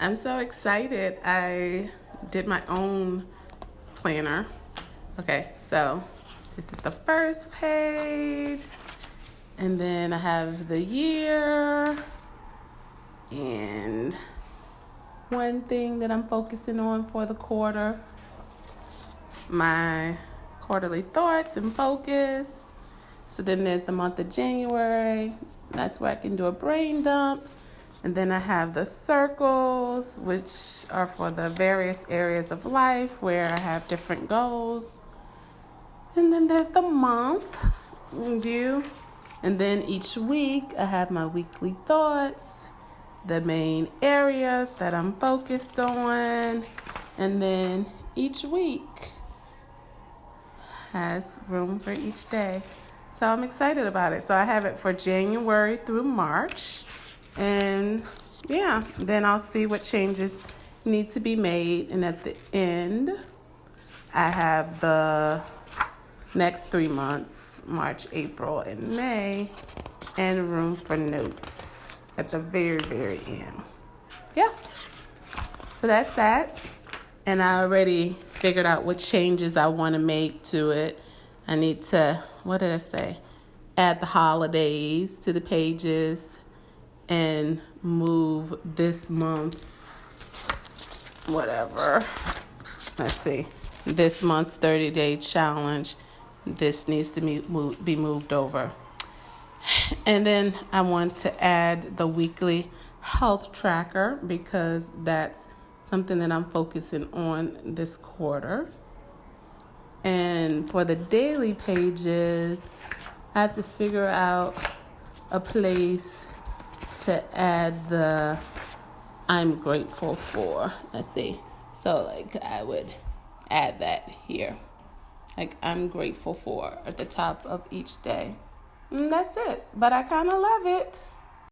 I'm so excited. I did my own planner. Okay, so this is the first page. And then I have the year. And one thing that I'm focusing on for the quarter. My quarterly thoughts and focus. So then there's the month of January. That's where I can do a brain dump. And then I have the circles, which are for the various areas of life where I have different goals. And then there's the month view. And then each week I have my weekly thoughts, the main areas that I'm focused on. And then each week has room for each day. So I'm excited about it. So I have it for January through March. And yeah, then I'll see what changes need to be made. And at the end, I have the next 3 months, March, April, and May, and room for notes at the very, very end. Yeah. So that's that. And I already figured out what changes I want to make to it. I need to, what did I say? Add the holidays to the pages and move this month's, whatever. Let's see. This month's 30-day challenge. This needs to be moved over. And then I want to add the weekly health tracker because that's something that I'm focusing on this quarter. And for the daily pages, I have to figure out a place to add the I'm grateful for. Let's see. So I would add that here. I'm grateful for at the top of each day. And that's it. But I kind of love it.